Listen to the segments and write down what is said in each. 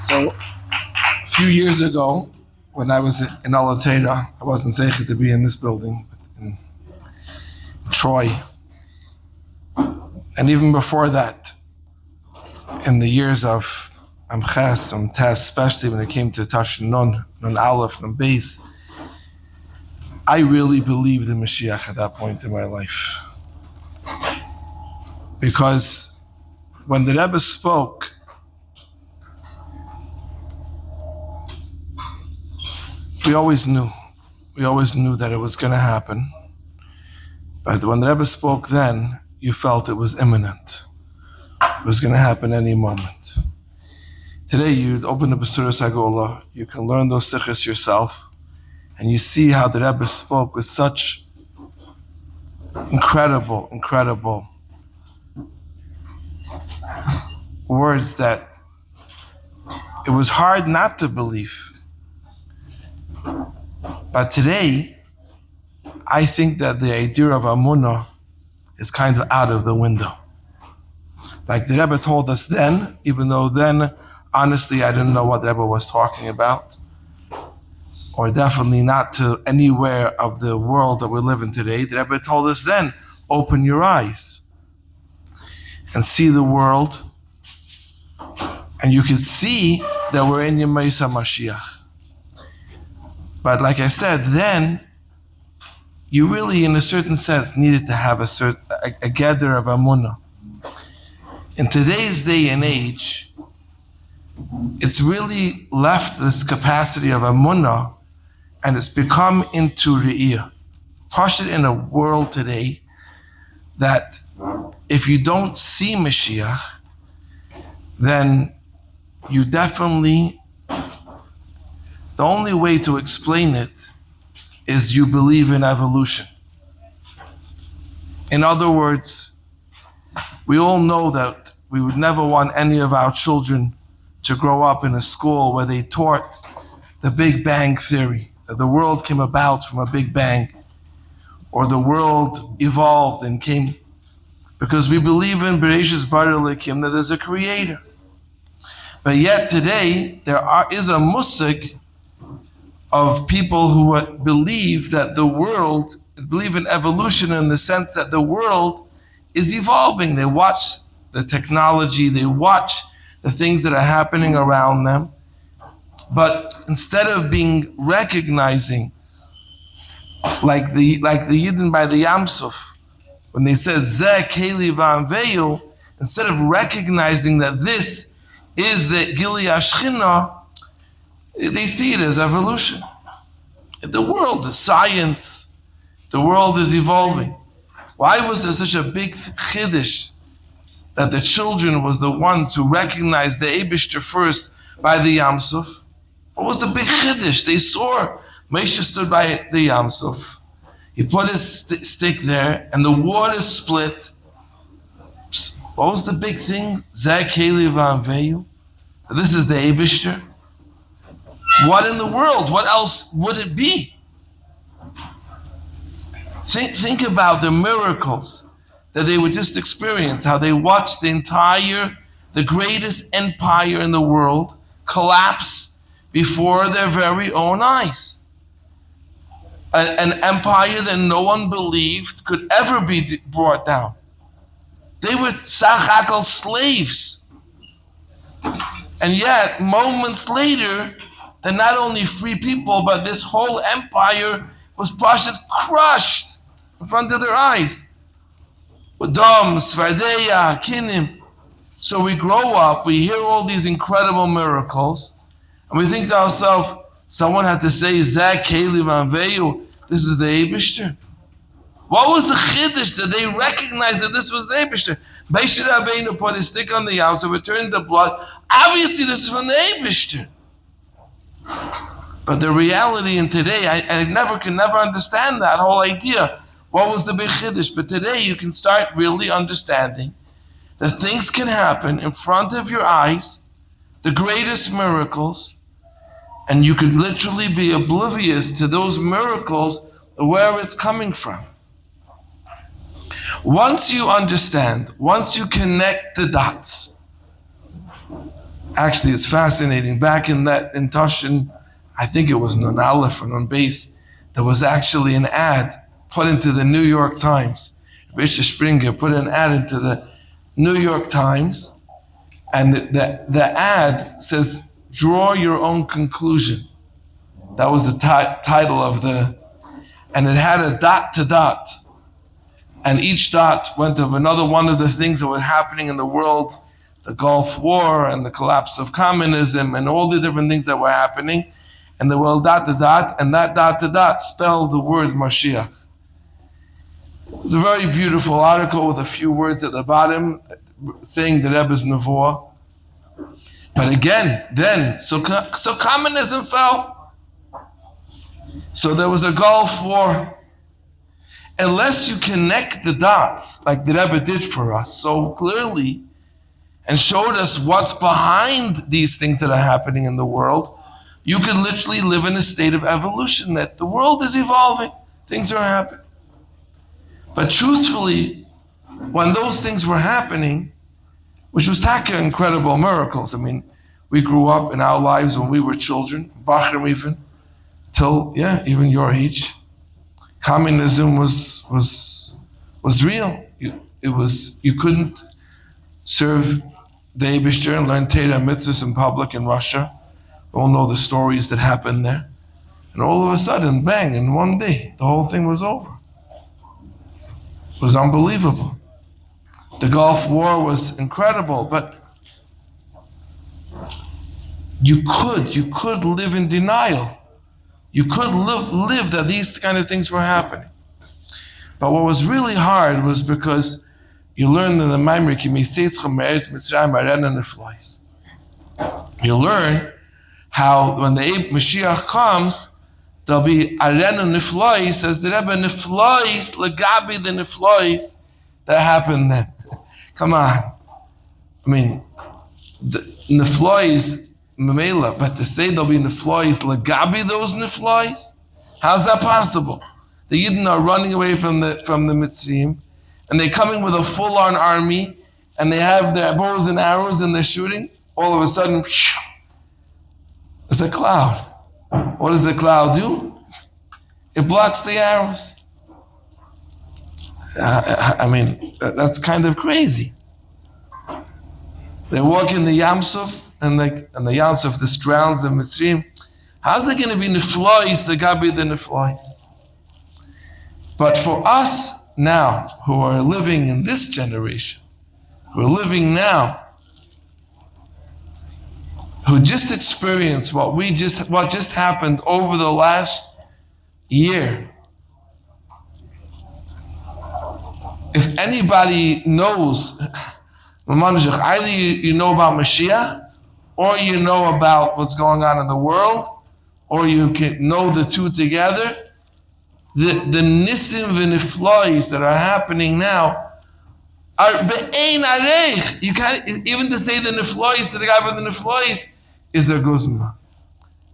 So a few years ago, when I was in Alatera, I wasn't zeicher to be in this building, but in Troy. And even before that, in the years of Amches, Tes, especially when it came to Tashin Nun, Nun Aleph, Nun Beis, I really believed in Moshiach at that point in my life. Because when the Rebbe spoke, we always knew that it was going to happen. But when the Rebbe spoke then, you felt it was imminent. It was going to happen any moment. Today, you open the Besuras Geulah, you can learn those sichos yourself, and you see how the Rebbe spoke with such incredible words that it was hard not to believe. But today, I think that the idea of Amunah is kind of out of the window. Like the Rebbe told us then, even though then, honestly, I didn't know what the Rebbe was talking about, or definitely not to anywhere of the world that we live in today. The Rebbe told us then, open your eyes and see the world, and you can see that we're in Yemei Mashiach. But like I said, then you really, in a certain sense, needed to have a gather of Amunah. In today's day and age, it's really left this capacity of Amunah, and it's become into Re'iyah. Push it in a world today that if you don't see Mashiach, then you definitely, the only way to explain it is you believe in evolution. In other words, we all know that we would never want any of our children to grow up in a school where they taught the Big Bang Theory, that the world came about from a Big Bang, or the world evolved and came, because we believe in Bereshis Bara Elokim, that there's a creator. But yet today, is a musik of people who believe that the world, believe in evolution in the sense that the world is evolving. They watch the technology, they watch the things that are happening around them. But instead of recognizing, like the Yidden by the Yam Suf, when they said Zeh Keli V'Anveyu, instead of recognizing that this is the Gili Ashchina, they see it as evolution. The world is science. The world is evolving. Why was there such a big chiddush that the children was the ones who recognized the Eibishter first by the Yam Suf? What was the big chiddush? They saw Moshe stood by the Yam Suf. He put his stick there, and the water split. What was the big thing? Zeh Keli V'Anveyu. This is the Eibishter. What in the world? What else would it be? Think about the miracles that they would just experience, how they watched the greatest empire in the world collapse before their very own eyes. An empire that no one believed could ever be brought down. They were Sachakal slaves. And yet, moments later, they're not only free people, but this whole empire was crushed in front of their eyes. Udam, Svardeya, Kinim. So we grow up, we hear all these incredible miracles, and we think to ourselves, someone had to say, Zeh Keli V'Anveyu, this is the Eibishter. What was the chiddush that they recognized that this was the Eibishter? Moshe Rabbeinu put his stick on the house and returned the blood. Obviously, this is from the Eibishter. But the reality in today, I can never understand that whole idea. What was the big chiddush? But today you can start really understanding that things can happen in front of your eyes, the greatest miracles, and you could literally be oblivious to those miracles, where it's coming from. Once you understand, once you connect the dots, Actually, it's fascinating. Back in Tushin, I think it was Nun Aleph or Nun Beis, there was actually an ad put into the New York Times. Richard Springer put an ad into the New York Times, and the ad says, "Draw your own conclusion." That was the title of and it had a dot to dot. And each dot went of another one of the things that were happening in the world, the Gulf War and the collapse of communism and all the different things that were happening. And there were dot to dot, and that dot to dot spelled the word Moshiach. It was a very beautiful article with a few words at the bottom saying the Rebbe's Nevuah. But again, so communism fell. So there was a Gulf War. Unless you connect the dots, like the Rebbe did for us so clearly, and showed us what's behind these things that are happening in the world, you could literally live in a state of evolution, that the world is evolving, things are happening. But truthfully, when those things were happening, which was taka incredible miracles. I mean, we grew up in our lives when we were children, Bachrim even, till, even your age. Communism was real. You couldn't serve the Eibishter and learn Torah mitzvahs in public in Russia. We all know the stories that happened there. And all of a sudden, bang, in one day, the whole thing was over. It was unbelievable. The Gulf War was incredible, but you could live in denial. You could live that these kind of things were happening. But what was really hard was because you learn in the Maimer, you learn how when the Moshiach comes, there'll be arena niflois, as the Rebbe niflois, legabi the niflois that happened then. Come on. I mean, the niflois, Mamela, but to say there'll be niflois, legabi those niflois? How's that possible? The Yidden are running away from the Mitzrayim, and they're coming with a full-on army, and they have their bows and arrows, and they're shooting. All of a sudden, it's a cloud. What does the cloud do? It blocks the arrows. I mean, that's kind of crazy. They walk in the Yam Suf, and the Yam Suf just drowns the Mitzrayim. How's it going to be neflois, the gabi the neflois? But for us now, who are living in this generation, who are living now, who just experienced what just happened over the last year. If anybody knows, either you know about Moshiach, or you know about what's going on in the world, or you can know the two together, the nisim v'niflois that are happening now are be'ein areich. You can't even to say the niflois to the guy with the niflois is a guzma,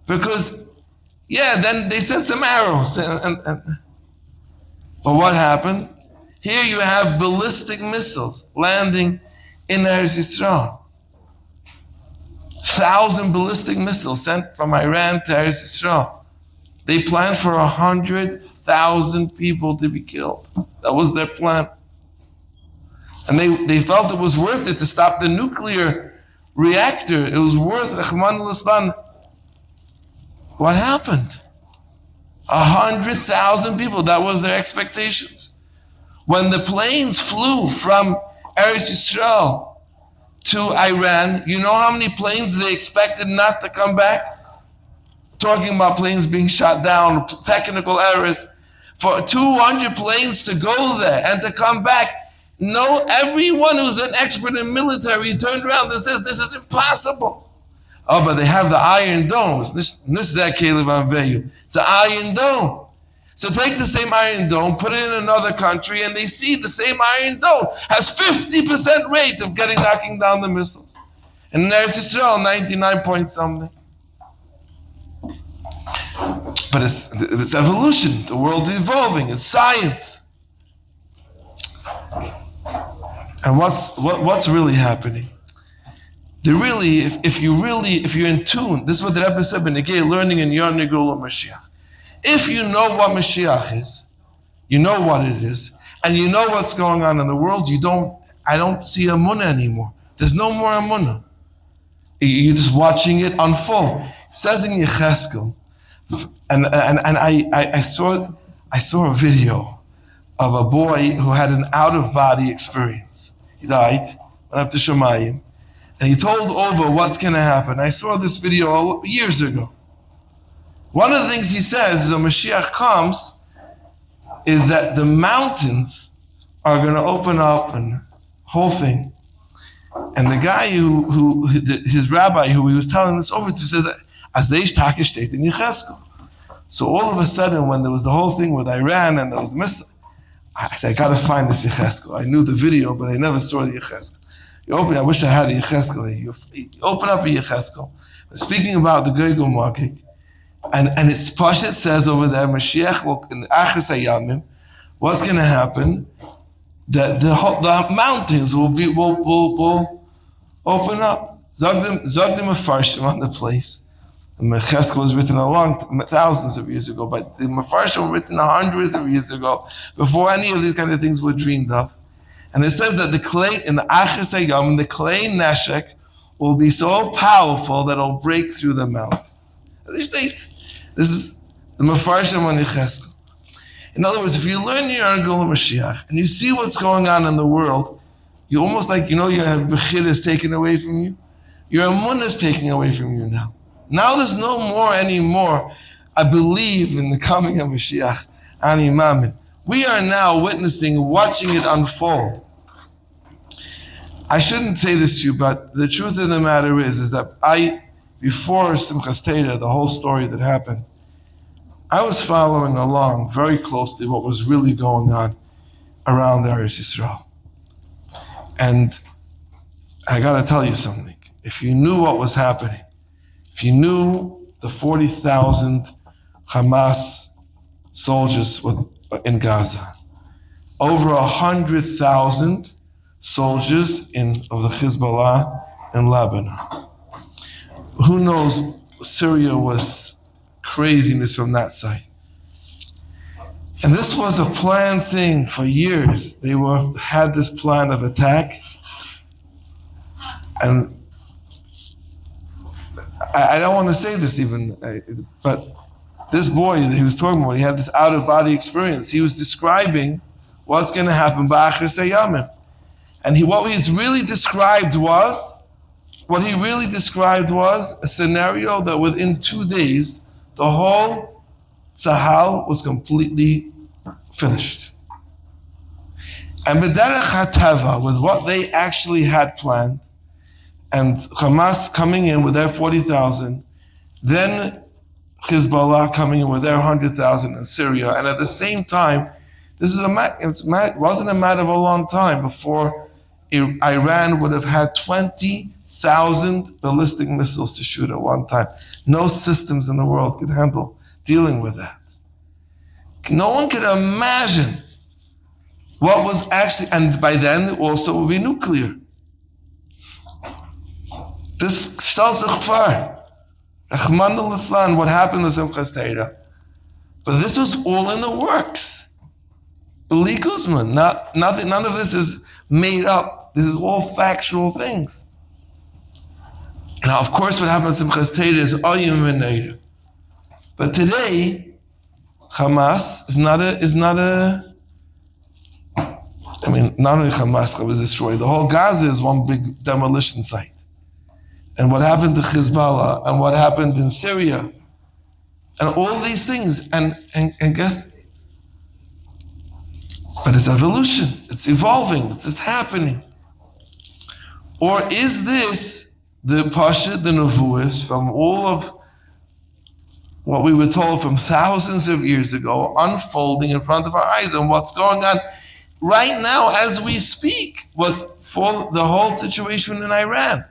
because then they sent some arrows and but what happened? Here you have ballistic missiles landing in Eretz Yisrael. 1,000 ballistic missiles sent from Iran to Eretz Yisrael. They planned for 100,000 people to be killed. That was their plan. And they felt it was worth it to stop the nuclear reactor. It was worth Rahman al-Islam. What happened? 100,000 people. That was their expectations. When the planes flew from Eretz Yisrael to Iran, you know how many planes they expected not to come back? Talking about planes being shot down, technical errors. For 200 planes to go there and to come back, no, everyone who's an expert in military turned around and said, this is impossible. Oh, but they have the Iron Dome. It's the Iron Dome. So take the same Iron Dome, put it in another country, and they see the same Iron Dome has 50% rate of knocking down the missiles. And in Eretz Yisrael, 99 point something. But it's evolution. The world is evolving. It's science. And what's really happening? if you're in tune, this is what the Rebbe said, learning in Yor Geulah Moshiach. If you know what Moshiach is, you know what it is, and you know what's going on in the world, I don't see Amunah anymore. There's no more Amunah. You're just watching it unfold. It says in Yecheskel, and I saw a video of a boy who had an out-of-body experience. He died, went up to Shemayim, and he told over what's going to happen. I saw this video years ago. One of the things he says is when Moshiach comes is that the mountains are going to open up and whole thing. And the guy his rabbi who he was telling this over to says, Azeish Takish steht in Yecheskel. So all of a sudden, when there was the whole thing with Iran and there was the missile, I said, I got to find this Yecheskel. I knew the video, but I never saw the Yecheskel. I wish I had a Yecheskel. You open up a Yecheskel. Speaking about the Geulah market, and it's Pasha says over there, Moshiach will, in Achas Hayamim, what's going to happen? That the mountains will open up. Zogdim Mefarshim on the place. The Yecheskel was written thousands of years ago, but the Mefarshim were written hundreds of years ago, before any of these kind of things were dreamed of. And it says that the clay in the Achas Hayamim, the clay neshek will be so powerful that it'll break through the mountains. This is the Mefarshim on Yecheskel. In other words, if you learn your Geulah Mashiach and you see what's going on in the world, you almost like, your Bechir is taken away from you. Your Amunah is taken away from you now. Now there's no more anymore. I believe in the coming of Mashiach, Ani Mamin. We are now witnessing, watching it unfold. I shouldn't say this to you, but the truth of the matter is that before Simchas Torah, the whole story that happened, I was following along very closely what was really going on around Eretz Yisrael. And I got to tell you something. If you knew what was happening, if you knew the 40,000 Hamas soldiers in Gaza, over 100,000 soldiers of the Hezbollah in Lebanon. Who knows, Syria was craziness from that side. And this was a planned thing for years. They had this plan of attack. And I don't want to say this even, but this boy that he was talking about, he had this out-of-body experience. He was describing what's going to happen by Achas Hayamim. And what he really described was a scenario that within 2 days, the whole Tzahal was completely finished. And B'derech HaTeva, with what they actually had planned, and Hamas coming in with their 40,000, then Hezbollah coming in with their 100,000 in Syria, and at the same time, it wasn't a matter of a long time before Iran would have had 20,000 ballistic missiles to shoot at one time. No systems in the world could handle dealing with that. No one could imagine what was actually, and by then also will be nuclear. This Shtal Zechvar, Rachman al-Islam, what happened to Simchas Torah. But this was all in the works. B'li Guzman, none of this is made up. This is all factual things. Now, of course, what happens in Simchas Torah is Oyim v'Neira. But today, Hamas not only Hamas was destroyed, the whole Gaza is one big demolition site. And what happened to Hezbollah, and what happened in Syria, and all these things, and guess, but it's evolution, it's evolving, it's just happening. Or is this the Pasha, the Nevuas, from all of what we were told from thousands of years ago, unfolding in front of our eyes, and what's going on right now as we speak for the whole situation in Iran?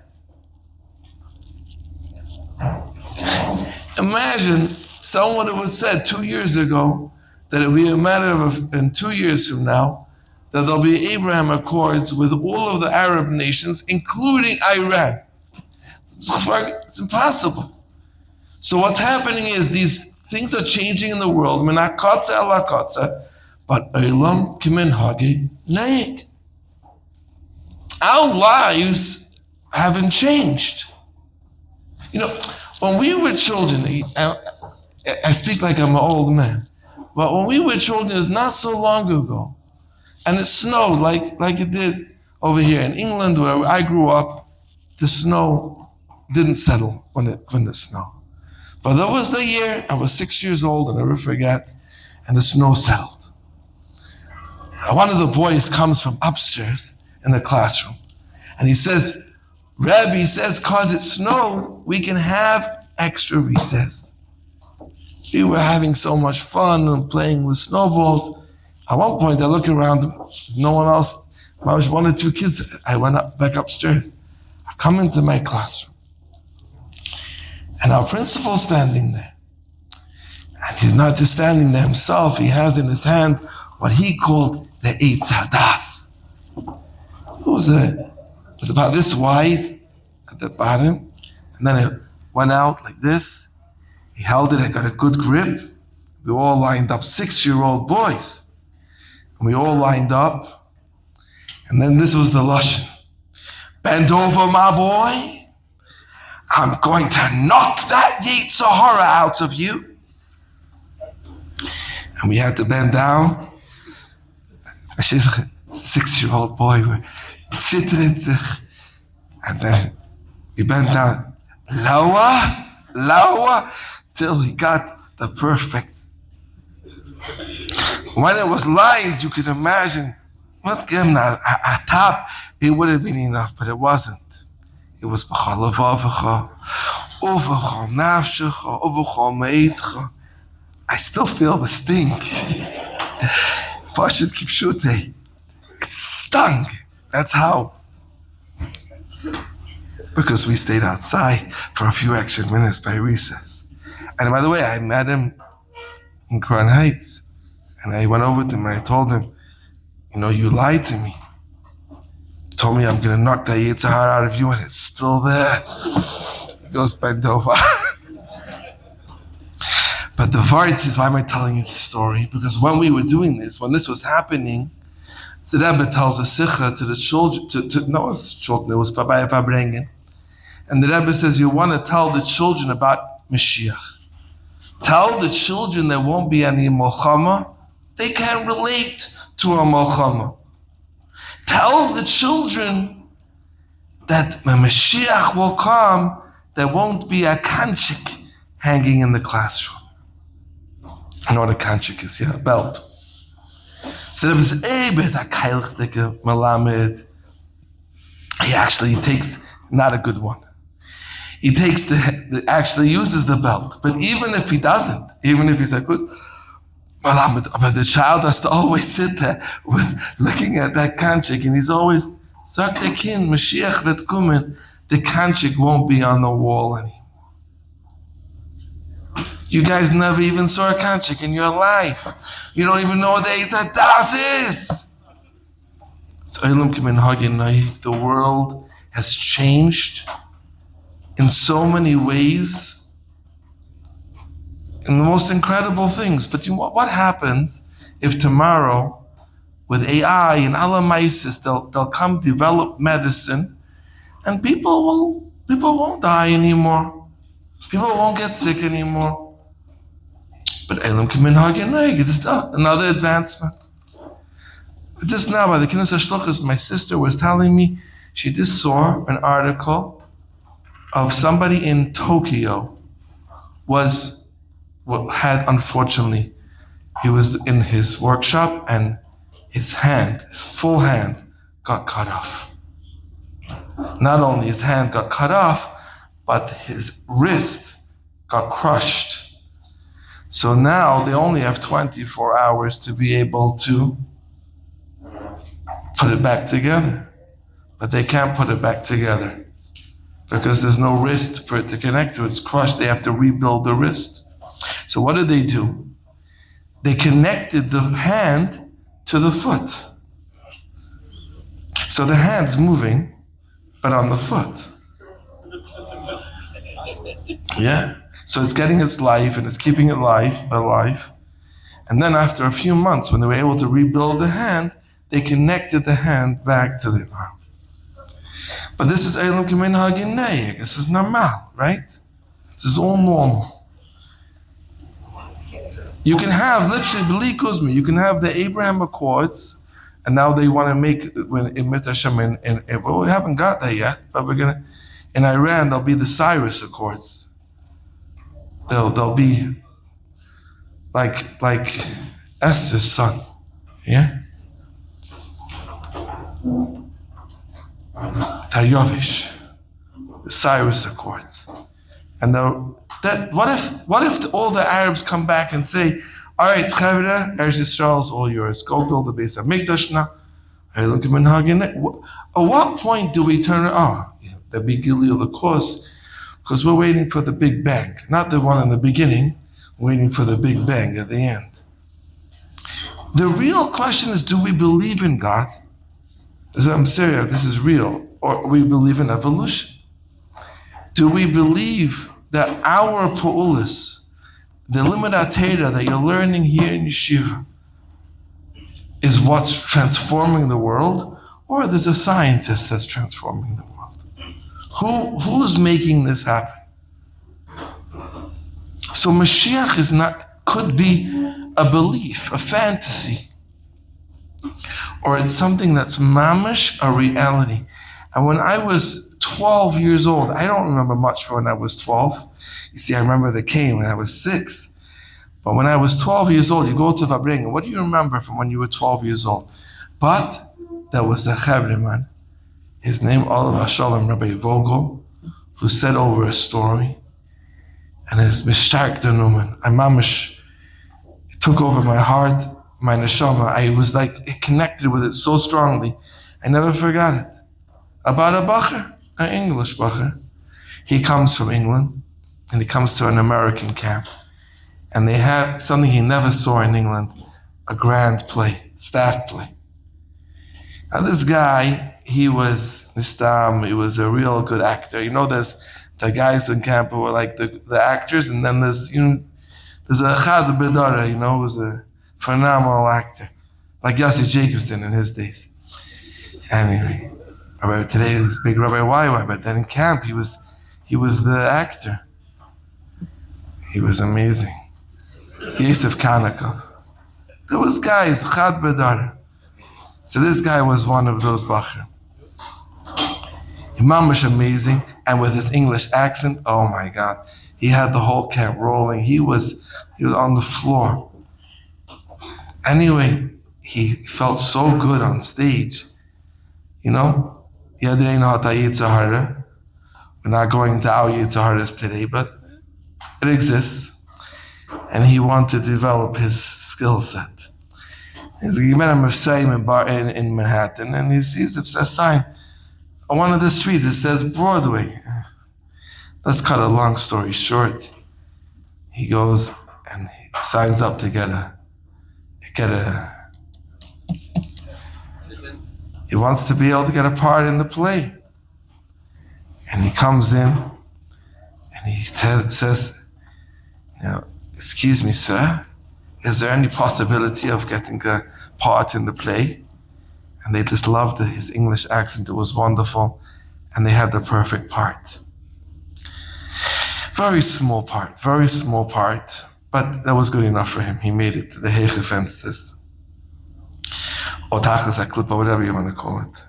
Imagine someone who had said 2 years ago that it would be a matter of, in 2 years from now, that there'll be Abraham Accords with all of the Arab nations, including Iran. It's impossible. So what's happening is these things are changing in the world. But Olam Kiminhagi Naik. Our lives haven't changed. When we were children, I speak like I'm an old man, but when we were children, it's not so long ago, and it snowed like it did over here in England where I grew up. The snow didn't settle when it snowed. But there was the year, I was 6 years old, I'll never forget, and the snow settled. One of the boys comes from upstairs in the classroom, and he says, Rabbi says, because it snowed, we can have extra recess. We were having so much fun and playing with snowballs. At one point, I look around, there's no one else. I was one or two kids. I went back upstairs. I come into my classroom, and our principal's standing there. And he's not just standing there himself, he has in his hand what he called the Eitz Hadas. It was about this wide at the bottom, and then it went out like this. He held it, I got a good grip. We all lined up, 6-year-old boys. And we all lined up, and then this was the Lashon. Bend over, my boy. I'm going to knock that Yetzer Hara out of you. And we had to bend down. A 6-year-old boy, we're zitterend. And then we bent down, lower, till he got the perfect. When it was lined, you could imagine, what came now, a top, it would have been enough, but it wasn't. It was b'chol levavecha, u'v'chol nafshecha, u'v'chol me'etcha. I still feel the stink. Pashut kipshute. It stung. That's how. Because we stayed outside for a few extra minutes by recess. And by the way, I met him in Crown Heights. And I went over to him and I told him, you lied to me. You told me I'm going to knock that Yetzer Hara out of you and it's still there. He goes, bend over. But the Vart is, why am I telling you the story? Because when we were doing this, when this was happening, the Rebbe tells a sikha to the children, no, it was children, it was Fabrengen. And the Rebbe says, you want to tell the children about Moshiach. Tell the children there won't be any Milchama. They can't relate to a Milchama. Tell the children that when Moshiach will come, there won't be a kanchik hanging in the classroom. You know what a kanchik is, yeah, a belt. So there was a kailichdike malamed. He takes, not a good one. He takes actually uses the belt. But even if he doesn't, even if he's a good malamed, but the child has to always sit there with looking at that kanchik, and he's always, sagt der Kind, Moshiach wird kommen, the kanchik won't be on the wall anymore. You guys never even saw a kanchik in your life. You don't even know what the Eitz Hadas is. It's Olam Kiminhagi Naik. The world has changed in so many ways, in the most incredible things. But what happens if tomorrow, with AI and Alamaisis, they'll come develop medicine, and people won't die anymore. People won't get sick anymore. But Elam Kiminhagi Naik, it's another advancement. But just now, by the Kinnis HaShluchos, my sister was telling me she just saw an article of somebody in Tokyo unfortunately, he was in his workshop and his full hand got cut off. Not only his hand got cut off, but his wrist got crushed. So now they only have 24 hours to be able to put it back together. But they can't put it back together because there's no wrist for it to connect to. It's crushed. They have to rebuild the wrist. So what did they do? They connected the hand to the foot. So the hand's moving, but on the foot. Yeah. So it's getting its life and it's keeping it alive. And then after a few months, when they were able to rebuild the hand, they connected the hand back to the arm. But this is Eilim Kimin Haginei. This is normal, right? This is all normal. You can have, literally, B'li Kuzma, you can have the Abraham Accords, and now they want to make, in Mit Hashem, well, we haven't got that yet, but we're going to, in Iran, there'll be the Cyrus Accords. They'll be like Esther's son, yeah? Taryovish, the Cyrus Accords. And what if all the Arabs come back and say, all right, Chavra, Eretz Yisrael is all yours. Go build the Beis HaMikdash now. At what point do we turn it on? The big Geulah, of course, because we're waiting for the Big Bang. Not the one in the beginning, waiting for the Big Bang at the end. The real question is, do we believe in God? I'm serious, this is real. Or we believe in evolution? Do we believe that our pa'ulis, the limud Torah that you're learning here in yeshiva, is what's transforming the world? Or there's a scientist that's transforming the world? Who's making this happen? So Moshiach could be a belief, a fantasy, or it's something that's mamish, a reality. And when I was 12 years old, I don't remember much from when I was 12. You see, I remember they came when I was 6. But when I was 12 years old, you go to Vabrenga. What do you remember from when you were 12 years old? But there was a Chavre man. His name, Olav Hashalom Rabbi Vogel, who said over a story. And his Mishtark the Numan. I mamish, it took over my heart, my neshama. I was like, it connected with it so strongly. I never forgot it. About a bacher, an English bacher. He comes from England, and he comes to an American camp. And they have something he never saw in England, a grand play, staff play. Now this guy, he was a real good actor. You know, there's the guys in camp who are like the actors, and then there's a Chad Bedara, who's a phenomenal actor, like Yossi Jacobson in his days. Anyway, today is big Rabbi Weinbaum, but then in camp he was the actor. He was amazing. Yosef Kanakov. There was guys, Chad Bedara. So this guy was one of those bacher. Imam was amazing, and with his English accent, oh my God, he had the whole camp rolling. He was on the floor. Anyway, he felt so good on stage. We're not going into our Yitzaharas today, but it exists. And he wanted to develop his skill set. He met him in Manhattan, and he sees a sign on one of the streets. It says Broadway. Let's cut a long story short. He goes and he signs up to get a. He wants to be able to get a part in the play, and he comes in, and he says, "Excuse me, sir. Is there any possibility of getting a part in the play?" And they just loved his English accent. It was wonderful. And they had the perfect part. Very small part, but that was good enough for him. He made it to the Heiche Fensters. Or Tachas HaKlippa, whatever you want to call it.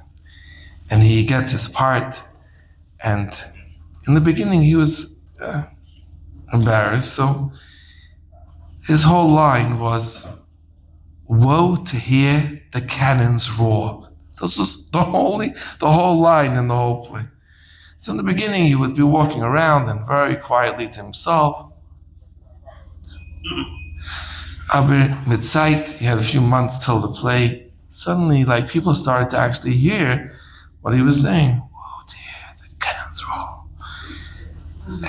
And he gets his part. And in the beginning, he was embarrassed. So his whole line was, "Woe to hear the cannons roar." This was the whole line in the whole play. So in the beginning, he would be walking around and very quietly to himself. Aber mit Zeit, he had a few months till the play. Suddenly, people started to actually hear what he was saying. "Woe to hear the cannons roar."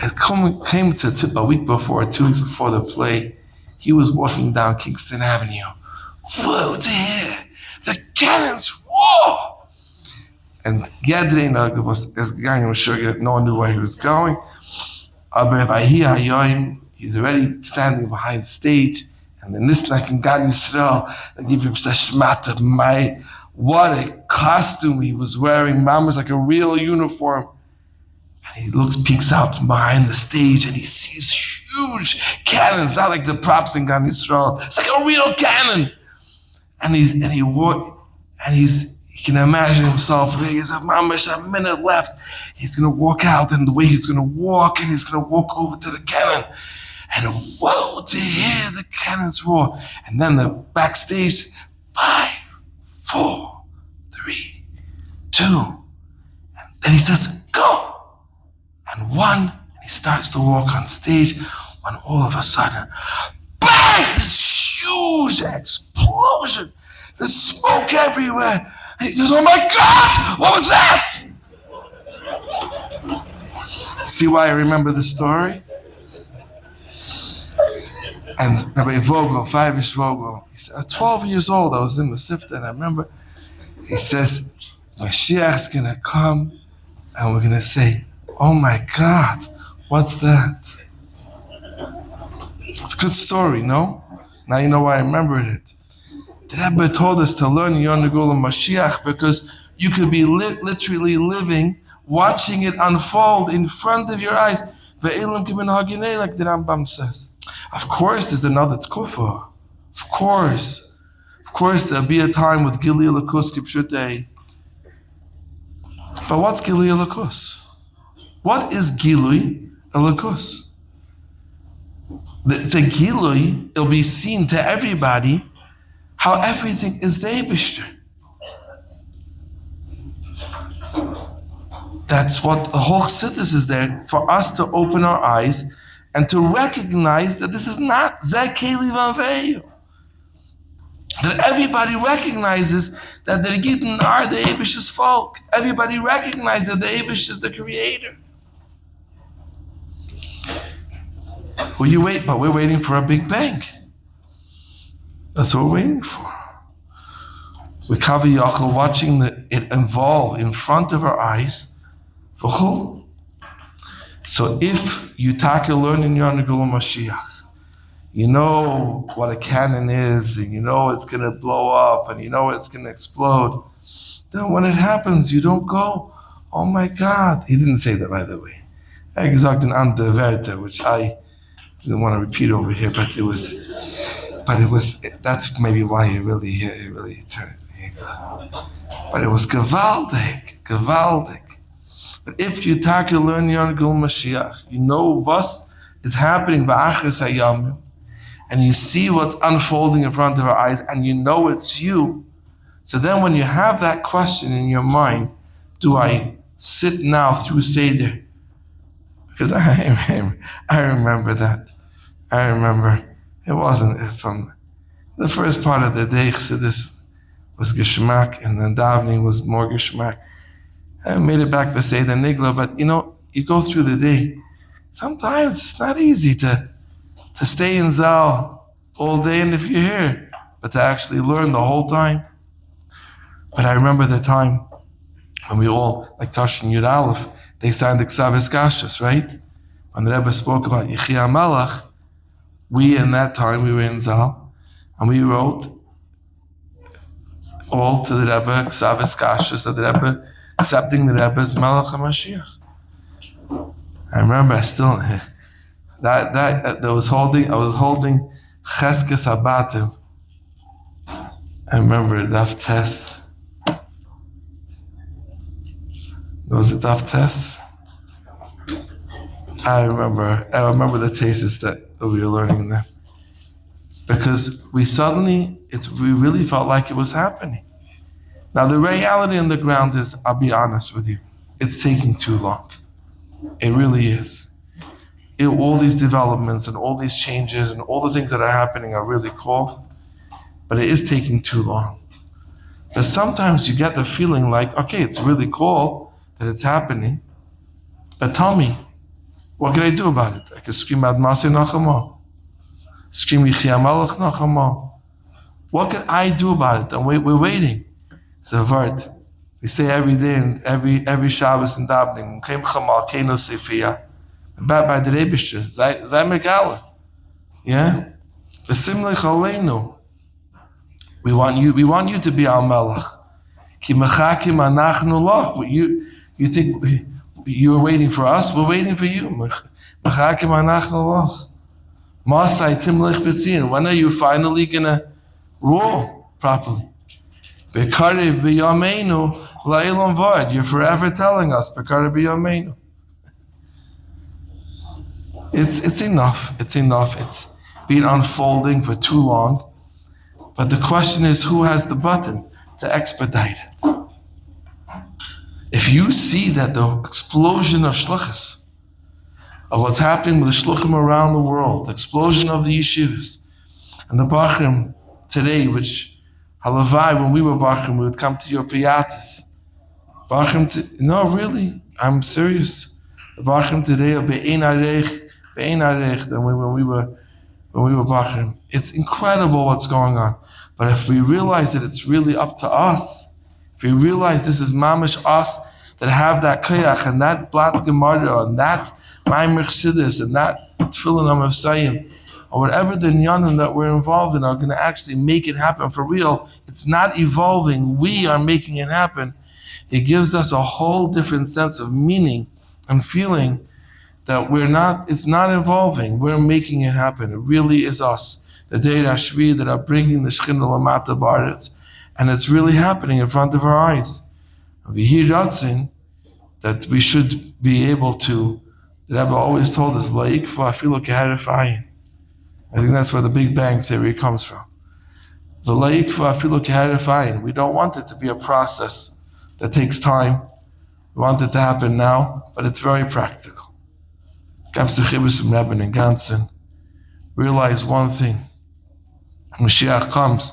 It came to a week before, 2 weeks before the play. He was walking down Kingston Avenue. "Whoa, to hear the cannons roar!" And Yadrina was going, no one knew where he was going. He's already standing behind stage, and then this like in Gan Yisrael, they give him shmata. What a costume he was wearing! Mom was like a real uniform. And he peeks out from behind the stage, and he sees huge cannons, not like the props in Gan Yisrael. It's like a real cannon. And he can imagine himself. He has a minute left. He's going to walk out, and the way he's going to walk, and he's going to walk over to the cannon. And whoa, to hear the cannons roar. And then the backstage, 5, 4, 3, 2. And then he says, go. And 1, and he starts to walk on stage, when all of a sudden, bang! This huge explosion. There's smoke everywhere. And he says, oh my God, what was that? See why I remember the story? And Rabbi Vogel, 5-ish Vogel, he said, 12 years old, I was in the Sifta, and I remember, he says, Moshiach's gonna come, and we're gonna say, oh my God, what's that? It's a good story, no? Now you know why I remembered it. The Rebbe told us to learn Yon Geulah Moshiach because you could be literally living, watching it unfold in front of your eyes. Ve'elim kimin haginei, like the Rambam says. Of course, there's another tkufah. Of course, there'll be a time with Gili Lakus Kipshutei. But what's Gili Lakus? What is Gilui Lakus? It's a Gilui, it'll be seen to everybody how everything is the Eibishter. That's what the whole Chassidus is there, for us to open our eyes and to recognize that this is not Zeh Keli Vanveyu. That everybody recognizes that the Gidden are the Eibishter's folk. Everybody recognizes that the Eibish is the creator. Well, you wait, but we're waiting for a big bang. That's what we're waiting for. We're Kaviyachal watching it evolve in front of our eyes. So if you learn in Yon Geulah Moshiach, you know what a cannon is, and you know it's going to blow up, and you know it's going to explode, then when it happens, you don't go, oh my God. He didn't say that, by the way. Er gesagt in andere Werte, which I didn't want to repeat over here, but it was, that's maybe why he really turned. But it was gewaltig. But if you learn Yon Geulah Moshiach, you know what is happening ba'achris hayamim, and you see what's unfolding in front of our eyes, and you know it's you. So then when you have that question in your mind, do I sit now through Seder? Because I remember that. I remember it wasn't from the first part of the day. Chassidus was geschmack, and then davening was more geschmack. I made it back for Seder Nigla, but you go through the day. Sometimes it's not easy to stay in Zelle all day, and if you're here, but to actually learn the whole time. But I remember the time when we all, like Tashin Yud Aleph, they signed the Tzivos Hashem, right? When the Rebbe spoke about Yechiya Melech, we in that time, we were in Zelle, and we wrote all to the Rebbe, Tzivos Hashem, so the Rebbe accepting the Rebbe's Melech HaMashiach. I remember I still that I was holding Cheskes Habatim. I remember Daf Tes. There was a Daf Tes. I remember the tastes that we were learning then. Because we really felt like it was happening. Now the reality on the ground is, I'll be honest with you, it's taking too long. It really is. All these developments and all these changes and all the things that are happening are really cool, but it is taking too long. But sometimes you get the feeling like, okay, it's really cool that it's happening, but tell me, what can I do about it? I can scream Ad Maseh Nachama, scream Yechiya Melech Nachama. What can I do about it? And we're waiting. It's a word. We say every day and every Shabbos in davening, by the Rebbe. Zay megala. Yeah? V'simlech aleinu. We want you to be our melech. Ki mechakim anachnu lach. You think you're waiting for us? We're waiting for you. Mechakim anachnu lach. Masai timlech v'tzin. When are you finally gonna rule properly? Bekarev b'yameinu la'ilam v'ad. You're forever telling us Bekarev b'yameinu. It's enough. It's enough. It's been unfolding for too long. But the question is, who has the button to expedite it? If you see that the explosion of shluchas, of what's happening with the shluchim around the world, the explosion of the yeshivas, and the bachrim today, which halavai, when we were bachrim, we would come to your piyatas. No, really, I'm serious. The bachrim today are be'ein arech than when we were bachrim. It's incredible what's going on. But if we realize that it's really up to us, if we realize this is mamish us that have that koyach and that blat gemara and that maimer chassidus and that tefillin amavsayim or whatever the nyanim that we're involved in are going to actually make it happen for real. It's not evolving. We are making it happen. It gives us a whole different sense of meaning and feeling that it's not evolving. We're making it happen. It really is us. The Deir Ashvi that are bringing the Shechina Lamata Ba'aretz. And it's really happening in front of our eyes. We hear Ratzin that we should be able to, the Rebbe always told us, La'ikva afilu keharef ayin. I think that's where the Big Bang Theory comes from. The La'ikva afilu keharef ayin. We don't want it to be a process that takes time. We want it to happen now, but it's very practical. Gav's the Chibus from Rebbe and Gansen. Realize one thing. When Moshiach comes,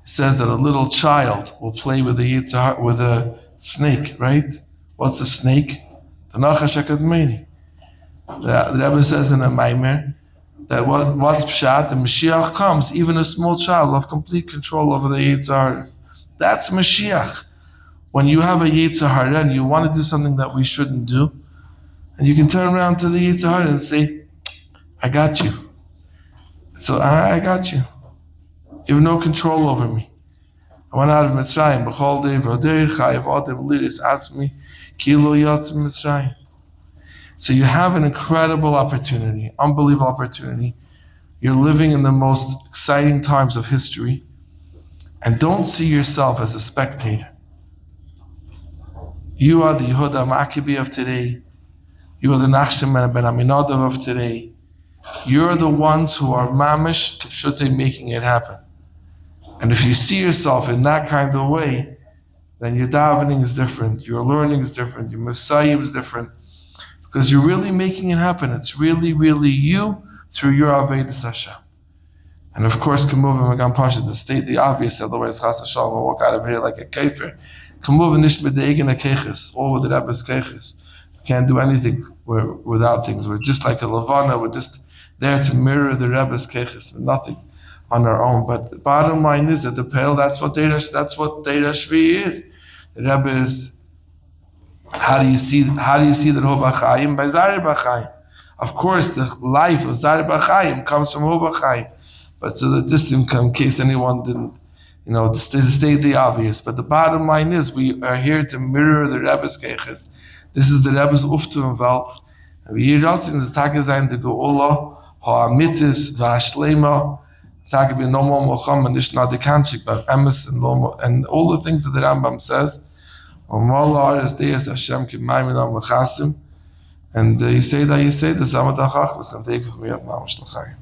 it says that a little child will play with a snake, right? What's a snake? The Nachash HaKadmoni. The Rebbe says in a Maimer that what's Pshat, and Moshiach comes, even a small child will have complete control over the Yitzhar. That's Moshiach. When you have a Yitzhar and you want to do something that we shouldn't do, and you can turn around to the Yitzhar and say, I got you. So I got you. You have no control over me. I went out of Mitzrayim. B'chol day v'odeir chayiv adam liris atzmi kilo yatzim Mitzrayim. So you have an incredible opportunity, unbelievable opportunity. You're living in the most exciting times of history. And don't see yourself as a spectator. You are the Yehuda Maccabi of today. You are the Nachshon ben Aminadav of today. You're the ones who are mamish k'pshutei making it happen. And if you see yourself in that kind of way, then your davening is different, your learning is different, your Messiah is different, because you're really making it happen. It's really, really you through your Avodas Hashem. And of course, Kamuv and Magan Pasha to state the obvious, otherwise Chas Hashem will walk out of here like a kafir. Kamuv and Nishma De'egen HaKeches, all with the Rebbe's Keches. We can't do anything without things. We're just like a Levana, we're just there to mirror the Rebbe's Keches, with nothing on our own. But the bottom line is that the Pale, that's what Deir Shvi is. The Rebbe is, how do you see that Hov HaChaim? By Zari B'Chaim. Of course, the life of Zari B'Chaim comes from Hov HaChaim. But so that this didn't come, in case anyone didn't, to state the obvious. But the bottom line is, we are here to mirror the Rebbe's Keches. This is the Rebbe's Uftum Welt. And we hear us in the Tagezayin to Geulah, Ha'amitis, V'Ashlema, Tagebi no more Mocham, and Ishna Dekanchik, but Emes and all the things that the Rambam says. And you say the Zamadachach, and take it from me up, Mamash L'chaim.